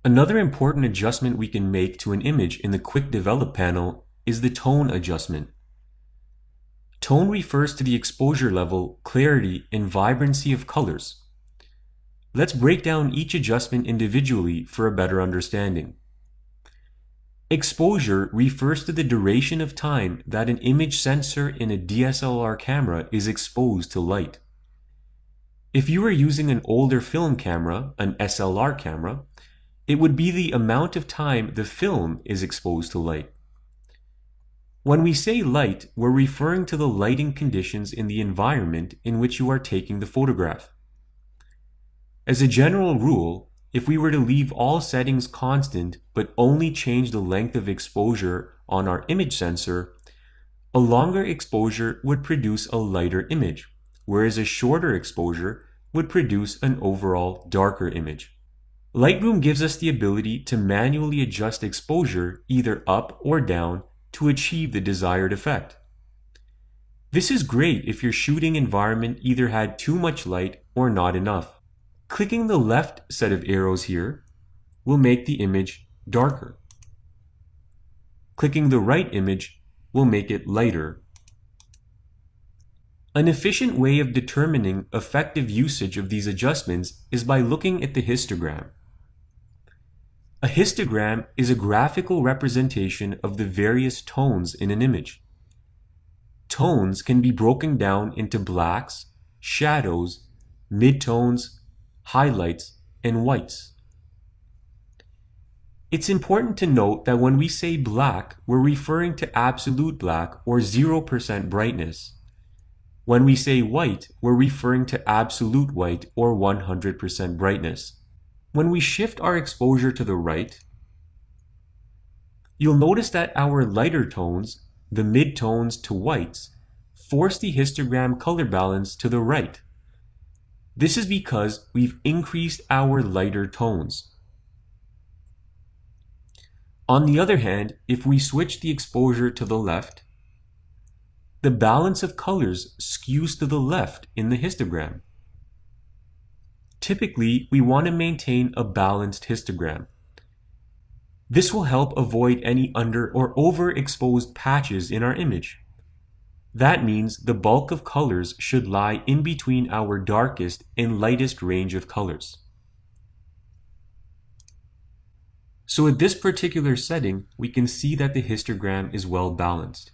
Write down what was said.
Another important adjustment we can make to an image in the Quick Develop panel is the tone adjustment. Tone refers to the exposure level, clarity, and vibrancy of colors. Let's break down each adjustment individually for a better understanding. Exposure refers to the duration of time that an image sensor in a DSLR camera is exposed to light. If you were using an older film camera, an SLR camera, it would be the amount of time the film is exposed to light. When we say light, we're referring to the lighting conditions in the environment in which you are taking the photograph. As a general rule, if we were to leave all settings constant but only change the length of exposure on our image sensor, a longer exposure would produce a lighter image, whereas a shorter exposure would produce an overall darker image. Lightroom gives us the ability to manually adjust exposure either up or down to achieve the desired effect. This is great if your shooting environment either had too much light or not enough. Clicking the left set of arrows here will make the image darker. Clicking the right image will make it lighter. An efficient way of determining effective usage of these adjustments is by looking at the histogram. A histogram is a graphical representation of the various tones in an image. Tones can be broken down into blacks, shadows, midtones, highlights, and whites. It's important to note that when we say black, we're referring to absolute black or 0% brightness. When we say white, we're referring to absolute white or 100% brightness. When we shift our exposure to the right, you'll notice that our lighter tones, the midtones to whites, force the histogram color balance to the right. This is because we've increased our lighter tones. On the other hand, if we switch the exposure to the left, the balance of colors skews to the left in the histogram. Typically, we want to maintain a balanced histogram. This will help avoid any under or overexposed patches in our image. That means the bulk of colors should lie in between our darkest and lightest range of colors. So at this particular setting, we can see that the histogram is well balanced.